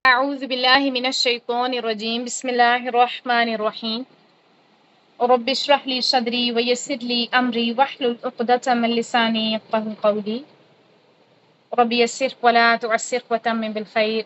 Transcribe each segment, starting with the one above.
أعوذ بالله من الشيطان الرجيم بسم الله الرحمن الرحيم رب اشرح لي صدري ويسر لي أمري واحلل عقدة من لساني يفقهوا قولي رب يسر ولا تعسر وتمم بالخير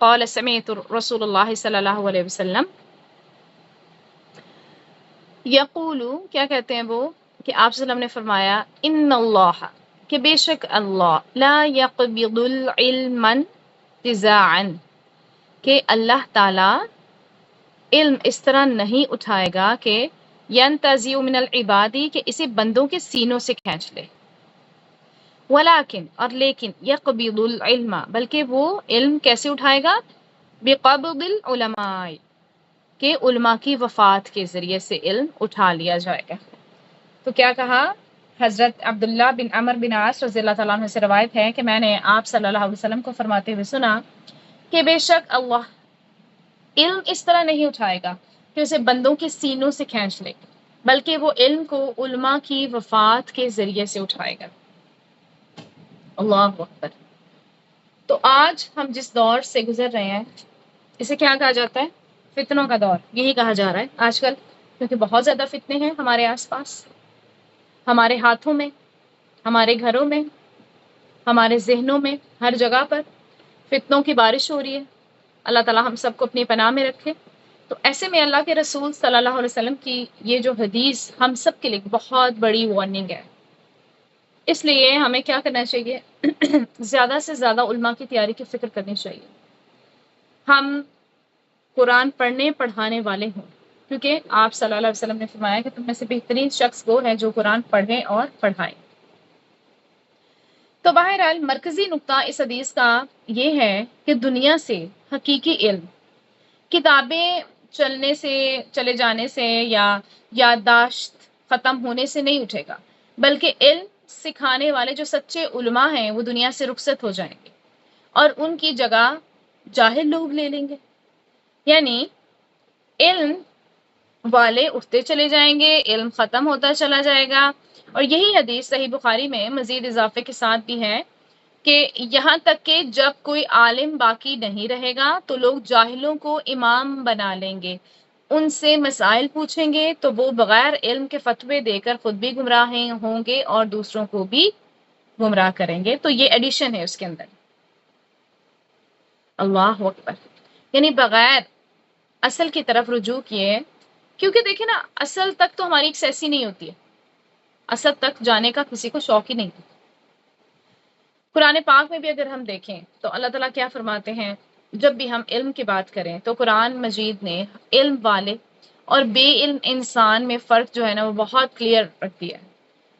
قال سمعت رسول الله صلی اللہ علیہ وسلم یقول، کیا کہتے ہیں وہ کہ آپ صلی اللہ علیہ وسلم نے فرمایا ان اللہ، کہ بے شک اللہ لا یقبض العلم انتزاعا، کہ اللہ تعالی علم اس طرح نہیں اٹھائے گا کہ ینتزع من العبادی، کہ اسے بندوں کے سینوں سے کھینچ لے، ولیکن اور لیکن یقبض العلم، بلکہ وہ علم کیسے اٹھائے گا؟ بقبض العلماء، کہ علماء کی وفات کے ذریعے سے علم اٹھا لیا جائے گا۔ تو کیا کہا؟ حضرت عبداللہ بن عمر بن عاص رضی اللہ تعالیٰ عنہ سے روایت ہے کہ میں نے آپ صلی اللہ علیہ وسلم کو فرماتے ہوئے سنا کہ بے شک اللہ علم اس طرح نہیں اٹھائے گا کہ اسے بندوں کے سینوں سے کھینچ لے، بلکہ وہ علم کو علماء کی وفات کے ذریعے سے اٹھائے گا۔ اللہ اکبر۔ تو آج ہم جس دور سے گزر رہے ہیں اسے کیا کہا جاتا ہے؟ فتنوں کا دور، یہی کہا جا رہا ہے آج کل، کیونکہ بہت زیادہ فتنے ہیں ہمارے آس پاس، ہمارے ہاتھوں میں، ہمارے گھروں میں، ہمارے ذہنوں میں، ہر جگہ پر فتنوں کی بارش ہو رہی ہے۔ اللہ تعالیٰ ہم سب کو اپنی پناہ میں رکھے۔ تو ایسے میں اللہ کے رسول صلی اللہ علیہ وسلم کی یہ جو حدیث ہم سب کے لیے بہت بڑی وارننگ ہے۔ اس لیے ہمیں کیا کرنا چاہیے؟ زیادہ سے زیادہ علماء کی تیاری کی فکر کرنی چاہیے۔ ہم قرآن پڑھنے پڑھانے والے ہوں، کیونکہ آپ صلی اللہ علیہ وسلم نے فرمایا کہ تم میں سے بہترین شخص وہ ہے جو قرآن پڑھے اور پڑھائے۔ تو بہرحال مرکزی نقطہ اس حدیث کا یہ ہے کہ دنیا سے حقیقی علم کتابیں چلے جانے سے یا یادداشت ختم ہونے سے نہیں اٹھے گا، بلکہ علم سکھانے والے جو سچے علماء ہیں وہ دنیا سے رخصت ہو جائیں گے اور ان کی جگہ جاہل لوگ لے لیں گے۔ یعنی علم والے اٹھتے چلے جائیں گے، علم ختم ہوتا چلا جائے گا۔ اور یہی حدیث صحیح بخاری میں مزید اضافے کے ساتھ بھی ہے کہ یہاں تک کہ جب کوئی عالم باقی نہیں رہے گا تو لوگ جاہلوں کو امام بنا لیں گے، ان سے مسائل پوچھیں گے تو وہ بغیر علم کے فتوے دے کر خود بھی گمراہ ہوں گے اور دوسروں کو بھی گمراہ کریں گے۔ تو یہ ایڈیشن ہے اس کے اندر۔ اللہ اکبر۔ یعنی بغیر اصل کی طرف رجوع کیے، کیونکہ دیکھیں نا اصل تک تو ہماری ایکسیس ہی نہیں ہوتی ہے، اصل تک جانے کا کسی کو شوق ہی نہیں۔ قرآن پاک میں بھی اگر ہم دیکھیں تو اللہ تعالیٰ کیا فرماتے ہیں؟ جب بھی ہم علم کی بات کریں تو قرآن مجید نے علم والے اور بے علم انسان میں فرق جو ہے نا وہ بہت کلیئر رکھ دیا ہے۔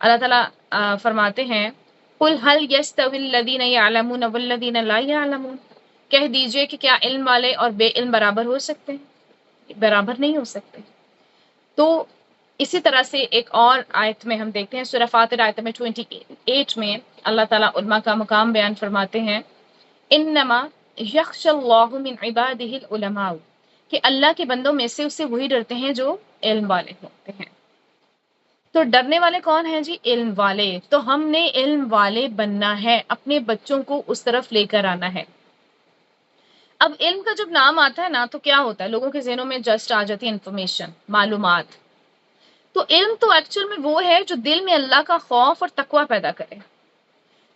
اللہ تعالیٰ فرماتے ہیں قُلْ هَلْ يَسْتَوِي الَّذِينَ يَعْلَمُونَ وَالَّذِينَ لَا يَعْلَمُونَ، کہہ دیجئے کہ کیا علم والے اور بے علم برابر ہو سکتے ہیں؟ برابر نہیں ہو سکتے۔ تو اسی طرح سے ایک اور آیت میں ہم دیکھتے ہیں سورہ فاطر آیت میں 28 میں اللہ تعالیٰ علماء کا مقام بیان فرماتے ہیں انما یخشی اللہ من عبادہ العلماء، کہ اللہ کے بندوں میں سے اس سے وہی ڈرتے ہیں جو علم والے ہوتے ہیں۔ تو ڈرنے والے کون ہیں جی؟ علم والے۔ تو ہم نے علم والے بننا ہے، اپنے بچوں کو اس طرف لے کر آنا ہے۔ اب علم کا جب نام آتا ہے نا تو کیا ہوتا ہے؟ لوگوں کے ذہنوں میں جسٹ آ جاتی ہے انفارمیشن، معلومات۔ تو علم تو ایکچوئل میں وہ ہے جو دل میں اللہ کا خوف اور تقوی پیدا کرے۔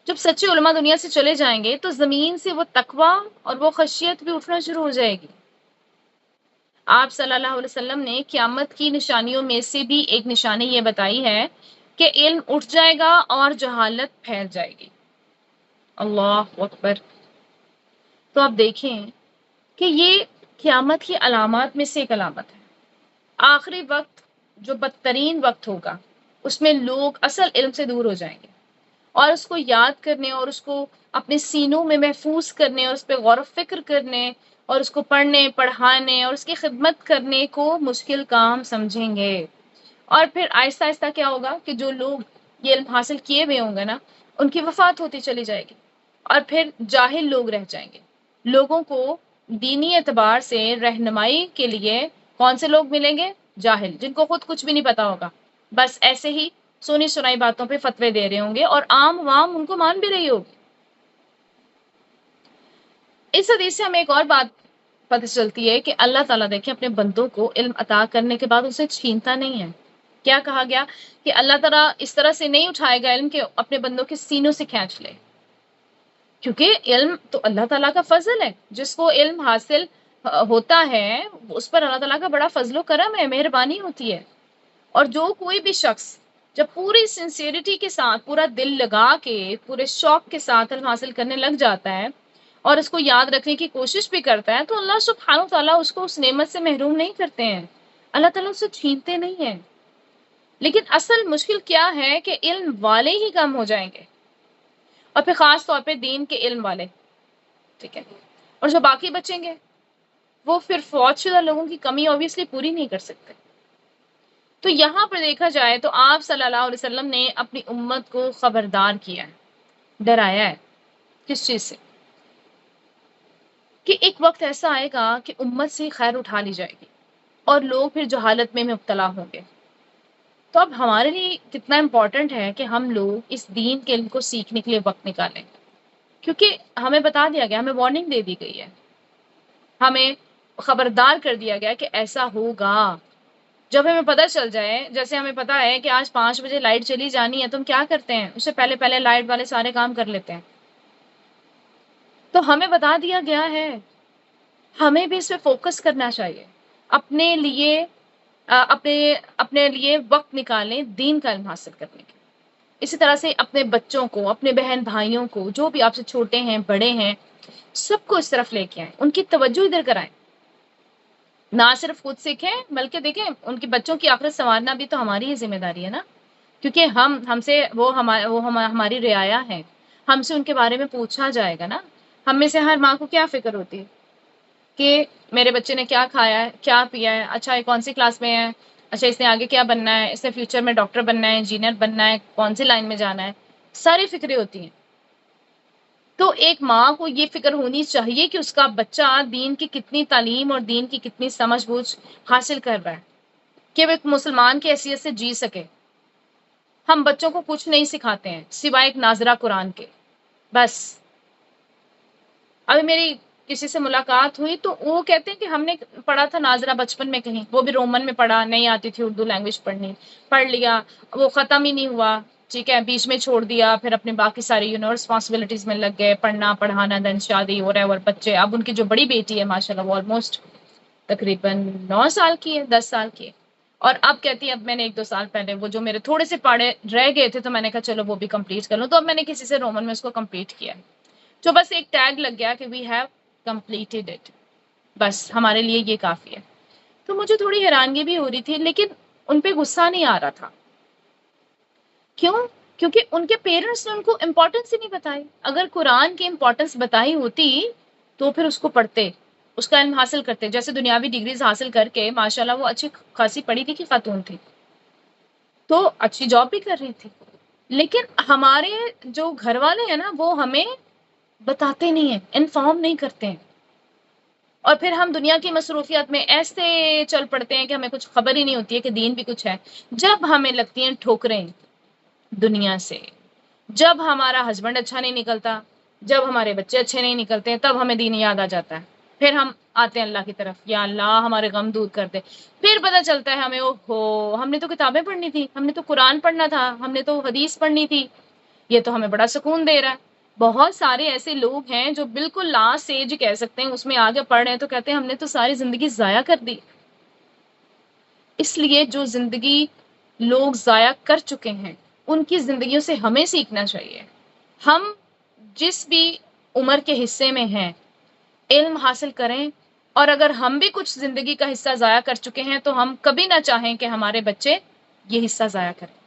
جب سچے علماء دنیا سے چلے جائیں گے تو زمین سے وہ تقوی اور وہ خشیت بھی اٹھنا شروع ہو جائے گی۔ آپ صلی اللہ علیہ وسلم نے قیامت کی نشانیوں میں سے بھی ایک نشانی یہ بتائی ہے کہ علم اٹھ جائے گا اور جہالت پھیل جائے گی۔ اللہ اکبر۔ تو آپ دیکھیں کہ یہ قیامت کی علامات میں سے ایک علامت ہے۔ آخری وقت جو بدترین وقت ہوگا اس میں لوگ اصل علم سے دور ہو جائیں گے اور اس کو یاد کرنے اور اس کو اپنے سینوں میں محفوظ کرنے اور اس پہ غور و فکر کرنے اور اس کو پڑھنے پڑھانے اور اس کی خدمت کرنے کو مشکل کام سمجھیں گے۔ اور پھر آہستہ آہستہ کیا ہوگا کہ جو لوگ یہ علم حاصل کیے ہوئے ہوں گے نا ان کی وفات ہوتی چلی جائے گی اور پھر جاہل لوگ رہ جائیں گے۔ لوگوں کو دینی اعتبار سے رہنمائی کے لیے کون سے لوگ ملیں گے؟ جاہل، جن کو خود کچھ بھی نہیں پتا ہوگا، بس ایسے ہی سنی سنائی باتوں پہ فتوے دے رہے ہوں گے اور عام عوام ان کو مان بھی رہی ہوگی۔ اس حدیث سے ہمیں ایک اور بات پتہ چلتی ہے کہ اللہ تعالیٰ دیکھیں اپنے بندوں کو علم عطا کرنے کے بعد اسے چھینتا نہیں ہے۔ کیا کہا گیا کہ اللہ تعالیٰ اس طرح سے نہیں اٹھائے گا علم کہ اپنے بندوں کے سینوں سے کھینچ لے، کیونکہ علم تو اللہ تعالیٰ کا فضل ہے۔ جس کو علم حاصل ہوتا ہے اس پر اللہ تعالیٰ کا بڑا فضل و کرم ہے، مہربانی ہوتی ہے۔ اور جو کوئی بھی شخص جب پوری سنسیئرٹی کے ساتھ، پورا دل لگا کے، پورے شوق کے ساتھ علم حاصل کرنے لگ جاتا ہے اور اس کو یاد رکھنے کی کوشش بھی کرتا ہے، تو اللہ سبحانہ و تعالیٰ اس کو اس نعمت سے محروم نہیں کرتے ہیں، اللہ تعالیٰ اسے چھینتے نہیں ہیں۔ لیکن اصل مشکل کیا ہے کہ علم والے ہی کم ہو جائیں گے، اور پھر خاص طور پہ دین کے علم والے، ٹھیک ہے، اور جو باقی بچیں گے وہ پھر فوت شدہ لوگوں کی کمی اوبیسلی پوری نہیں کر سکتے۔ تو یہاں پر دیکھا جائے تو آپ صلی اللہ علیہ وسلم نے اپنی امت کو خبردار کیا ہے، ڈرایا ہے، کس چیز سے؟ کہ ایک وقت ایسا آئے گا کہ امت سے خیر اٹھا لی جائے گی اور لوگ پھر جہالت میں مبتلا ہوں گے۔ تو اب ہمارے لیے کتنا امپورٹنٹ ہے کہ ہم لوگ اس دین کے علم کو سیکھنے کے لیے وقت نکالیں، کیونکہ ہمیں بتا دیا گیا، ہمیں وارننگ دے دی گئی ہے، ہمیں خبردار کر دیا گیا کہ ایسا ہوگا۔ جب ہمیں پتہ چل جائے، جیسے ہمیں پتہ ہے کہ آج 5 بجے لائٹ چلی جانی ہے، تو ہم کیا کرتے ہیں؟ اس سے پہلے پہلے لائٹ والے سارے کام کر لیتے ہیں۔ تو ہمیں بتا دیا گیا ہے، ہمیں بھی اس پہ فوکس کرنا چاہیے، اپنے لیے اپنے لیے وقت نکالیں دین کا علم حاصل کرنے کے۔ اسی طرح سے اپنے بچوں کو، اپنے بہن بھائیوں کو، جو بھی آپ سے چھوٹے ہیں بڑے ہیں، سب کو اس طرف لے کے آئیں، ان کی توجہ ادھر کرائیں، نہ صرف خود سیکھیں بلکہ دیکھیں ان کے بچوں کی آخرت سنوارنا بھی تو ہماری ہی ذمہ داری ہے نا، کیونکہ ہم سے ہماری رعایا ہیں، ہم سے ان کے بارے میں پوچھا جائے گا نا۔ ہم میں سے ہر ماں کو کیا فکر ہوتی ہے کہ میرے بچے نے کیا کھایا ہے، کیا پیا ہے، اچھا یہ کون سی کلاس میں ہے، اچھا اس نے آگے کیا بننا ہے، اس نے فیوچر میں ڈاکٹر بننا ہے، انجینئر بننا ہے، کون سی لائن میں جانا ہے، ساری فکریں ہوتی ہیں۔ تو ایک ماں کو یہ فکر ہونی چاہیے کہ اس کا بچہ دین کی کتنی تعلیم اور دین کی کتنی سمجھ بوجھ حاصل کر رہا ہے، کہ وہ ایک مسلمان کی حیثیت سے جی سکے۔ ہم بچوں کو کچھ نہیں سکھاتے ہیں سوائے ایک ناظرہ قرآن کے، بس۔ ابھی میری کسی سے ملاقات ہوئی تو وہ کہتے ہیں کہ ہم نے پڑھا تھا ناظرہ بچپن میں، کہیں وہ بھی رومن میں پڑھا، نہیں آتی تھی اردو لینگویج پڑھنی، پڑھ لیا، وہ ختم ہی نہیں ہوا، ٹھیک ہے، بیچ میں چھوڑ دیا، پھر اپنے باقی ساری رسپانسبلٹیز میں لگ گئے، پڑھنا پڑھانا، دن شادی اور بچے۔ اب ان کی جو بڑی بیٹی ہے ماشاءاللہ وہ آلموسٹ تقریباً 9 سال کی ہے، 10 سال کی ہے، اور اب کہتی ہے اب میں نے 1-2 سال پہلے وہ جو میرے تھوڑے سے پاڑے رہ گئے تھے تو میں نے کہا چلو وہ بھی کمپلیٹ کر لوں، تو اب میں نے کسی سے رومن میں اس کو کمپلیٹ کیا، جو بس ایک ٹیگ لگ گیا کہ وی ہیو کمپلیٹڈ اٹ، بس ہمارے لیے یہ کافی ہے۔ تو مجھے تھوڑی حیرانگی بھی ہو رہی تھی، لیکن ان پہ غصہ نہیں آ رہا تھا۔ کیوں؟ کیونکہ ان کے پیرنٹس نے ان کو امپورٹنس ہی نہیں بتائی۔ اگر قرآن کی امپورٹنس بتائی ہوتی تو پھر اس کو پڑھتے، اس کا علم حاصل کرتے، جیسے دنیاوی ڈگریز حاصل کر کے ماشاءاللہ وہ اچھی خاصی پڑھی لکھی خاتون تھی، تو اچھی جاب بھی کر رہی تھی۔ لیکن ہمارے جو گھر والے ہیں نا وہ ہمیں بتاتے نہیں ہیں، انفارم نہیں کرتے ہیں، اور پھر ہم دنیا کی مصروفیات میں ایسے چل پڑتے ہیں کہ ہمیں کچھ خبر ہی نہیں ہوتی ہے کہ دین بھی کچھ ہے۔ جب ہمیں لگتی ہیں ٹھوکریں دنیا سے، جب ہمارا ہسبینڈ اچھا نہیں نکلتا، جب ہمارے بچے اچھے نہیں نکلتے، تب ہمیں دین یاد آ جاتا ہے، پھر ہم آتے ہیں اللہ کی طرف، یا اللہ ہمارے غم دور کر دے۔ پھر پتہ چلتا ہے ہمیں، اوہو ہم نے تو کتابیں پڑھنی تھی، ہم نے تو قرآن پڑھنا تھا، ہم نے تو حدیث پڑھنی تھی، یہ تو ہمیں بڑا سکون دے رہا ہے۔ بہت سارے ایسے لوگ ہیں جو بالکل لاسٹ ایج کہہ سکتے ہیں اس میں آگے پڑھ رہے ہیں تو کہتے ہیں ہم نے تو ساری زندگی ضائع کر دی۔ اس لیے جو زندگی لوگ ضائع کر چکے ہیں ان کی زندگیوں سے ہمیں سیکھنا چاہیے۔ ہم جس بھی عمر کے حصے میں ہیں علم حاصل کریں، اور اگر ہم بھی کچھ زندگی کا حصہ ضائع کر چکے ہیں تو ہم کبھی نہ چاہیں کہ ہمارے بچے یہ حصہ ضائع کریں،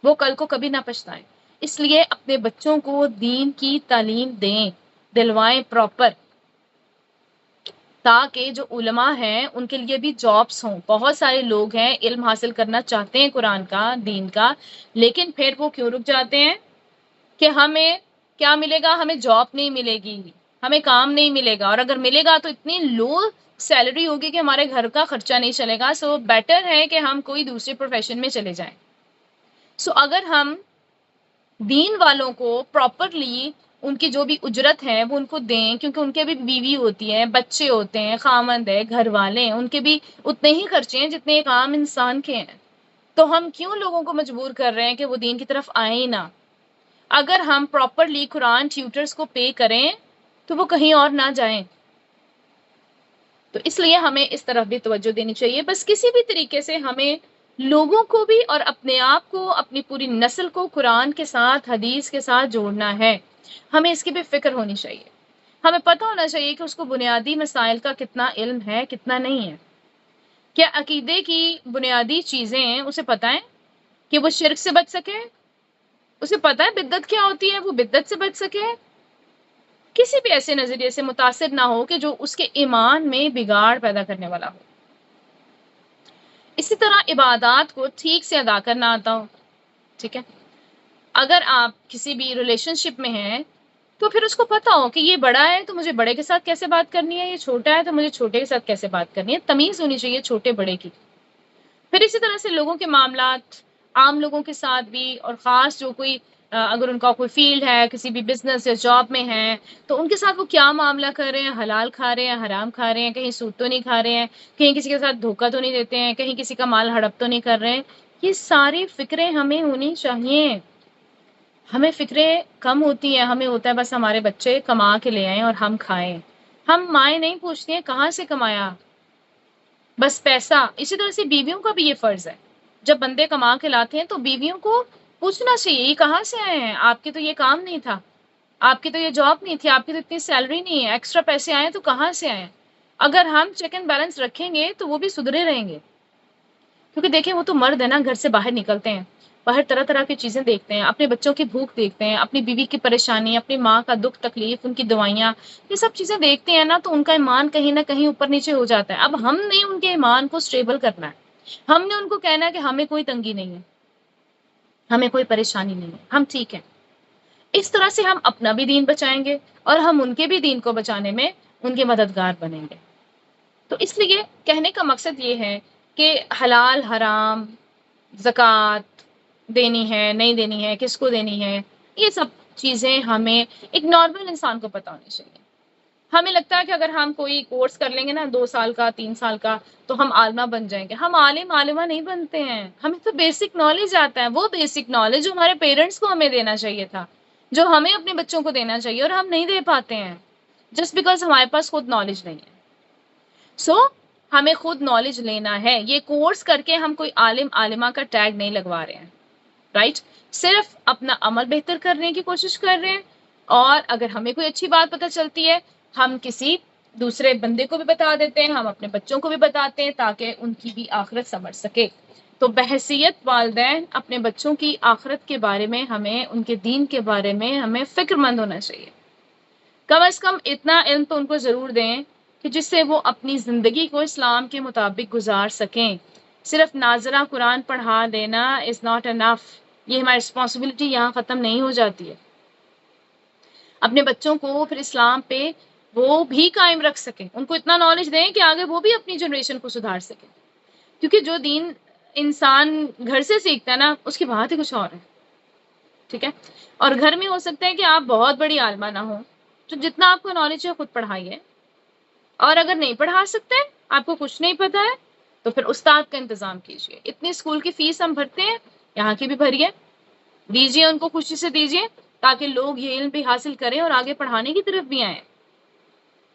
وہ کل کو کبھی نہ پچھتائیں۔ اس لیے اپنے بچوں کو دین کی تعلیم دیں، دلوائیں پراپر، تاکہ جو علماء ہیں ان کے لیے بھی جابس ہوں۔ بہت سارے لوگ ہیں علم حاصل کرنا چاہتے ہیں قرآن کا، دین کا، لیکن پھر وہ کیوں رک جاتے ہیں کہ ہمیں کیا ملے گا، ہمیں جاب نہیں ملے گی، ہمیں کام نہیں ملے گا، اور اگر ملے گا تو اتنی لو سیلری ہوگی کہ ہمارے گھر کا خرچہ نہیں چلے گا. سو بیٹر ہے کہ ہم کوئی دوسرے پروفیشن میں چلے جائیں. سو اگر ہم دین والوں کو پراپرلی ان کی جو بھی اجرت ہے وہ ان کو دیں، کیونکہ ان کے بھی بیوی ہوتی ہے، بچے ہوتے ہیں، خامند ہے، گھر والے ہیں، ان کے بھی اتنے ہی خرچے ہیں جتنے ایک عام انسان کے ہیں. تو ہم کیوں لوگوں کو مجبور کر رہے ہیں کہ وہ دین کی طرف آئیں ہی نہ؟ اگر ہم پراپرلی قرآن ٹیوٹرز کو پے کریں تو وہ کہیں اور نہ جائیں. تو اس لیے ہمیں اس طرف بھی توجہ دینی چاہیے. بس کسی بھی طریقے سے ہمیں لوگوں کو بھی اور اپنے آپ کو، اپنی پوری نسل کو قرآن کے ساتھ، حدیث کے ساتھ جوڑنا ہے. ہمیں اس کی بھی فکر ہونی چاہیے. ہمیں پتہ ہونا چاہیے کہ اس کو بنیادی مسائل کا کتنا علم ہے، کتنا نہیں ہے. کیا عقیدے کی بنیادی چیزیں ہیں اسے پتہ ہے کہ وہ شرک سے بچ سکے؟ اسے پتہ ہے بدعت کیا ہوتی ہے، وہ بدعت سے بچ سکے؟ کسی بھی ایسے نظریے سے متاثر نہ ہو کہ جو اس کے ایمان میں بگاڑ پیدا کرنے والا ہو. اسی طرح عبادات کو ٹھیک سے ادا کرنا آتا ہو. ٹھیک ہے، اگر آپ کسی بھی ریلیشن شپ میں ہیں تو پھر اس کو پتا ہو کہ یہ بڑا ہے تو مجھے بڑے کے ساتھ کیسے بات کرنی ہے، یہ چھوٹا ہے تو مجھے چھوٹے کے ساتھ کیسے بات کرنی ہے. تمیز ہونی چاہیے چھوٹے بڑے کی. پھر اسی طرح سے لوگوں کے معاملات عام لوگوں کے ساتھ بھی، اور خاص جو کوئی اگر ان کا کوئی فیلڈ ہے، کسی بھی بزنس یا جاب میں ہے، تو ان کے ساتھ وہ کیا معاملہ کر رہے ہیں، حلال کھا رہے ہیں، حرام کھا رہے ہیں، کہیں سود تو نہیں کھا رہے ہیں، کہیں کسی کے ساتھ دھوکہ تو نہیں دیتے ہیں، کہیں کسی کا مال ہڑپ تو نہیں کر رہے ہیں. یہ ساری فکریں ہمیں ہونی چاہیے. ہمیں فکریں کم ہوتی ہیں، ہمیں ہوتا ہے بس ہمارے بچے کما کے لے آئیں اور ہم کھائیں. ہم مائیں نہیں پوچھتی ہیں کہاں سے کمایا، بس پیسہ. اسی طرح سے بیویوں کا بھی یہ فرض ہے، جب بندے کما کے لاتے ہیں تو بیویوں کو پوچھنا چاہیے یہ کہاں سے آئے ہیں، آپ کی تو یہ کام نہیں تھا، آپ کی تو یہ جاب نہیں تھی، آپ کی تو اتنی سیلری نہیں ہے، ایکسٹرا پیسے آئے تو کہاں سے آئے. اگر ہم چیک اینڈ بیلنس رکھیں گے تو وہ بھی سدھرے رہیں گے. کیونکہ دیکھیں وہ تو مرد ہے نا، گھر سے باہر نکلتے ہیں، باہر طرح طرح کی چیزیں دیکھتے ہیں، اپنے بچوں کی بھوک دیکھتے ہیں، اپنی بیوی کی پریشانی، اپنی ماں کا دکھ تکلیف، ان کی دوائیاں، یہ سب چیزیں دیکھتے ہیں نا، تو ان کا ایمان کہیں نہ کہیں اوپر نیچے ہو جاتا ہے. اب ہم نے ان کے ایمان کو سٹیبل کرنا ہے، ہم نے ان کو کہنا ہے کہ ہمیں کوئی تنگی نہیں ہے، ہمیں کوئی پریشانی نہیں ہے، ہم ٹھیک ہیں. اس طرح سے ہم اپنا بھی دین بچائیں گے اور ہم ان کے بھی دین کو بچانے میں ان کے مددگار بنیں گے. تو اس لیے کہنے کا مقصد یہ ہے کہ حلال حرام، زکوٰۃ دینی ہے نہیں دینی ہے، کس کو دینی ہے، یہ سب چیزیں ہمیں ایک نارمل انسان کو پتہ ہونی چاہیے. ہمیں لگتا ہے کہ اگر ہم کوئی کورس کر لیں گے نا 2 سال کا 3 سال کا تو ہم عالمہ بن جائیں گے. ہم عالم عالمہ نہیں بنتے ہیں، ہمیں تو بیسک نالج آتا ہے. وہ بیسک نالج جو ہمارے پیرنٹس کو ہمیں دینا چاہیے تھا، جو ہمیں اپنے بچوں کو دینا چاہیے، اور ہم نہیں دے پاتے ہیں جسٹ بیکاز ہمارے پاس خود نالج نہیں ہے. سو ہمیں خود نالج لینا ہے. یہ کورس کر کے ہم کوئی عالم عالمہ کا ٹیگ نہیں لگوا رہے ہیں، رائٹ؟ صرف اپنا عمل بہتر کرنے کی کوشش کر رہے ہیں. اور اگر ہمیں کوئی اچھی بات پتہ چلتی ہے ہم کسی دوسرے بندے کو بھی بتا دیتے ہیں، ہم اپنے بچوں کو بھی بتاتے ہیں تاکہ ان کی بھی آخرت سمجھ سکے. تو بحیثیت والدین اپنے بچوں کی آخرت کے بارے میں ہمیں، ان کے دین کے بارے میں ہمیں فکر مند ہونا چاہیے. کم از کم اتنا علم تو ان کو ضرور دیں کہ جس سے وہ اپنی زندگی کو اسلام کے مطابق گزار سکیں. صرف ناظرہ قرآن پڑھا دینا از ناٹ انف. یہ ہماری رسپانسبلٹی یہاں ختم نہیں ہو جاتی ہے. اپنے بچوں کو پھر اسلام پہ وہ بھی قائم رکھ سکیں، ان کو اتنا نالج دیں کہ آگے وہ بھی اپنی جنریشن کو سدھار سکیں. کیونکہ جو دین انسان گھر سے سیکھتا ہے نا اس کی بات ہی کچھ اور ہے. ٹھیک ہے، اور گھر میں ہو سکتا ہے کہ آپ بہت بڑی عالمہ نہ ہو، تو جتنا آپ کو نالج ہے خود پڑھائیے. اور اگر نہیں پڑھا سکتے، آپ کو کچھ نہیں پتا ہے، تو پھر استاد کا انتظام کیجیے. اتنی اسکول کی فیس ہم بھرتے ہیں، یہاں کی بھی بھریے، دیجیے ان کو خوشی سے دیجیے تاکہ لوگ یہ علم بھی حاصل کریں اور آگے پڑھانے کی طرف بھی آئیں.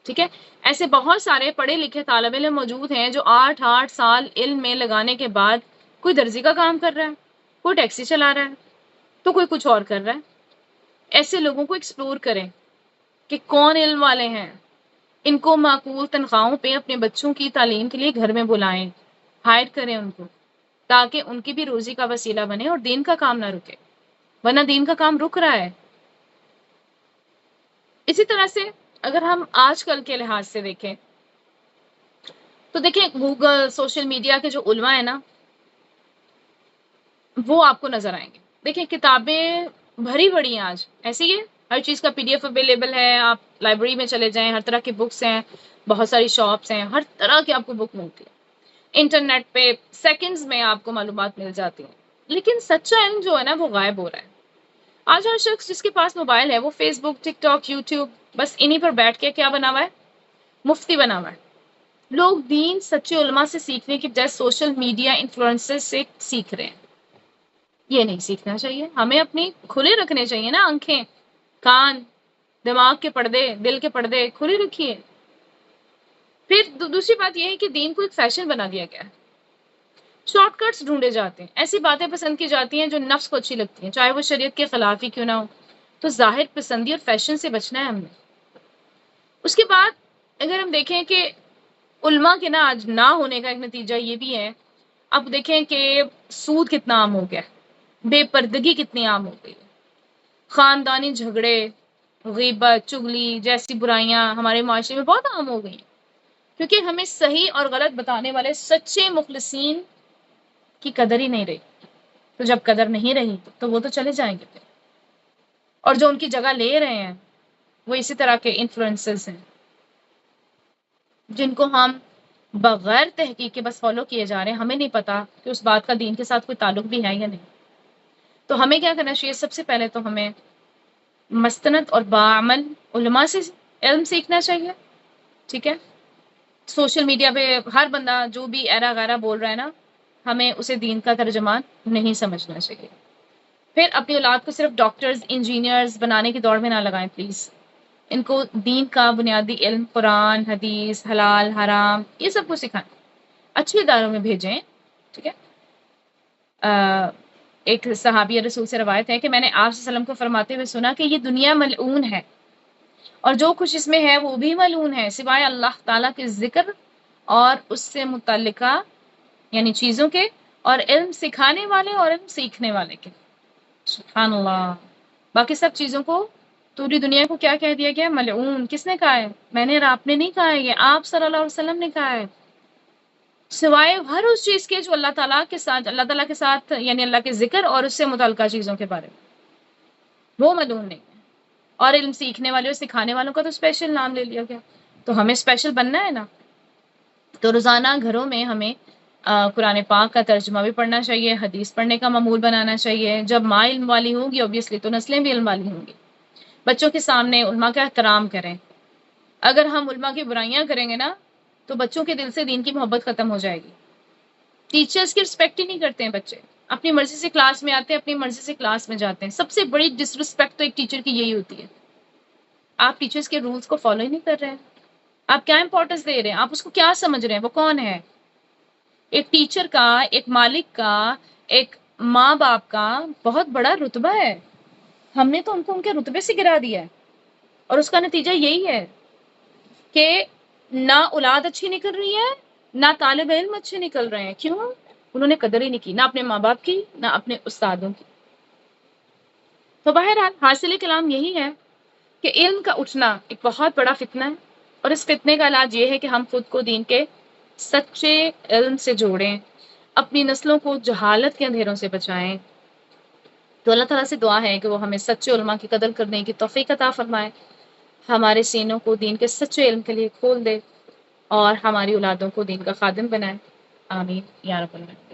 ٹھیک ہے، ایسے بہت سارے پڑھے لکھے طالب علم موجود ہیں جو 8 سال علم میں لگانے کے بعد کوئی درزی کا کام کر رہا ہے، کوئی ٹیکسی چلا رہا ہے، تو کوئی کچھ اور کر رہا ہے. ایسے لوگوں کو ایکسپلور کریں کہ کون علم والے ہیں، ان کو معقول تنخواہوں پہ اپنے بچوں کی تعلیم کے لیے گھر میں بلائیں، ہائر کریں ان کو، تاکہ ان کی بھی روزی کا وسیلہ بنے اور دین کا کام نہ رکے، ورنہ دین کا کام رک رہا ہے. اسی طرح سے اگر ہم آج کل کے لحاظ سے دیکھیں تو دیکھیں گوگل سوشل میڈیا کے جو علماء ہیں نا وہ آپ کو نظر آئیں گے. دیکھیں کتابیں بھری پڑی ہیں آج، ایسے ہی ہے، ہر چیز کا PDF اویلیبل ہے، آپ لائبریری میں چلے جائیں، ہر طرح کی بکس ہیں، بہت ساری شاپس ہیں، ہر طرح کی آپ کو بک ملتی ہے، انٹرنیٹ پہ سیکنڈز میں آپ کو معلومات مل جاتی ہیں، لیکن سچا علم جو ہے نا وہ غائب ہو رہا ہے۔ آج ہر شخص جس کے پاس موبائل ہے وہ فیس بک، ٹک ٹاک، یوٹیوب، بس انہی پر بیٹھ کے کیا بنا ہوا ہے؟ مفتی بنا ہوا ہے۔ لوگ دین سچے علماء سے سیکھنے کی بجائے سوشل میڈیا انفلوئنسر سے سیکھ رہے ہیں۔ یہ نہیں سیکھنا چاہیے، ہمیں اپنی کھلے رکھنے چاہیے نا، آنکھیں، کان، دماغ کے پردے، دل کے پردے کھلے رکھیے۔ پھر دوسری بات یہ ہے کہ دین کو ایک فیشن بنا دیا گیا ہے، شارٹ کٹس ڈھونڈے جاتے ہیں، ایسی باتیں پسند کی جاتی ہیں جو نفس کو اچھی لگتی ہیں، چاہے وہ شریعت کے خلاف ہی کیوں نہ ہو، تو ظاہر پسندی اور فیشن سے بچنا ہے ہم نے۔ اس کے بعد اگر ہم دیکھیں کہ علماء کے نا آج نہ ہونے کا ایک نتیجہ یہ بھی ہے، اب دیکھیں کہ سود کتنا عام ہو گیا، بے پردگی کتنی عام ہو گئی، خاندانی جھگڑے، غیبت، چغلی جیسی برائیاں ہمارے معاشرے میں بہت عام ہو گئی ہیں، کیونکہ ہمیں صحیح اور غلط بتانے والے سچے مخلصین کی قدر ہی نہیں رہی۔ تو جب قدر نہیں رہی تو وہ تو چلے جائیں گے پھر، اور جو ان کی جگہ لے رہے ہیں وہ اسی طرح کے انفلوئنسرز ہیں جن کو ہم بغیر تحقیق کے بس فالو کیے جا رہے ہیں، ہمیں نہیں پتا کہ اس بات کا دین کے ساتھ کوئی تعلق بھی ہے یا نہیں۔ تو ہمیں کیا کرنا چاہیے؟ سب سے پہلے تو ہمیں مستند اور باعمل علماء سے علم سیکھنا چاہیے، ٹھیک ہے؟ سوشل میڈیا پہ ہر بندہ جو بھی ایرا غیرہ بول رہا ہے نا، ہمیں اسے دین کا ترجمان نہیں سمجھنا چاہیے۔ پھر اپنی اولاد کو صرف ڈاکٹرز، انجینئرز بنانے کی دوڑ میں نہ لگائیں پلیز، ان کو دین کا بنیادی علم، قرآن، حدیث، حلال، حرام، یہ سب کو سکھائیں، اچھے اداروں میں بھیجیں، ٹھیک ہے؟ ایک صحابی رسول سے روایت ہے کہ میں نے آپ صلی اللہ علیہ وسلم کو فرماتے ہوئے سنا کہ یہ دنیا ملعون ہے اور جو کچھ اس میں ہے وہ بھی ملعون ہے سوائے اللہ تعالیٰ کے ذکر اور اس سے متعلقہ یعنی چیزوں کے، اور علم سکھانے والے اور علم سیکھنے والے کے۔ سبحان اللہ، باقی سب چیزوں کو پوری دنیا کو کیا کہہ دیا گیا؟ ملعون۔ کس نے کہا ہے؟ میں نے اور آپ نے نہیں کہا ہے، یہ آپ صلی اللہ علیہ وسلم نے کہا ہے، سوائے ہر اس چیز کے جو اللہ تعالیٰ کے ساتھ یعنی اللہ کے ذکر اور اس سے متعلقہ چیزوں کے بارے میں، وہ ملعون نہیں ہے۔ اور علم سیکھنے والے اور سکھانے والوں کا تو اسپیشل نام لے لیا گیا، تو ہمیں اسپیشل بننا ہے نا۔ تو روزانہ گھروں میں ہمیں قرآن پاک کا ترجمہ بھی پڑھنا چاہیے، حدیث پڑھنے کا معمول بنانا چاہیے۔ جب ماں علم والی ہوں گی اوبیسلی تو نسلیں بھی علم والی ہوں گی۔ بچوں کے سامنے علماء کا احترام کریں، اگر ہم علماء کی برائیاں کریں گے نا تو بچوں کے دل سے دین کی محبت ختم ہو جائے گی۔ ٹیچرز کی رسپیکٹ ہی نہیں کرتے ہیں بچے، اپنی مرضی سے کلاس میں آتے ہیں، اپنی مرضی سے کلاس میں جاتے ہیں۔ سب سے بڑی ڈس رسپیکٹ تو ایک ٹیچر کی یہی ہوتی ہے، آپ ٹیچرز کے رولز کو فالو ہی نہیں کر رہے ہیں، آپ کیا امپورٹنس دے رہے ہیں، آپ اس کو کیا سمجھ رہے ہیں، وہ کون ہے؟ ایک ٹیچر کا، ایک مالک کا، ایک ماں باپ کا بہت بڑا رتبہ ہے، ہم نے تو ان کو ان کے رتبے سے گرا دیا ہے، اور اس کا نتیجہ یہی ہے کہ نہ اولاد اچھی نکل رہی ہے، نہ طالب علم اچھے نکل رہے ہیں۔ کیوں؟ انہوں نے قدر ہی نہیں کی، نہ اپنے ماں باپ کی، نہ اپنے استادوں کی۔ تو بہرحال حاصل کلام یہی ہے کہ علم کا اٹھنا ایک بہت بڑا فتنہ ہے، اور اس فتنے کا علاج یہ ہے کہ ہم خود کو دین کے سچے علم سے جوڑیں، اپنی نسلوں کو جہالت کے اندھیروں سے بچائیں۔ تو اللہ تعالیٰ سے دعا ہے کہ وہ ہمیں سچے علماء کی قدر کرنے کی توفیق عطا فرمائے، ہمارے سینوں کو دین کے سچے علم کے لیے کھول دے، اور ہماری اولادوں کو دین کا خادم بنائے۔ آمین یا رب العالمین۔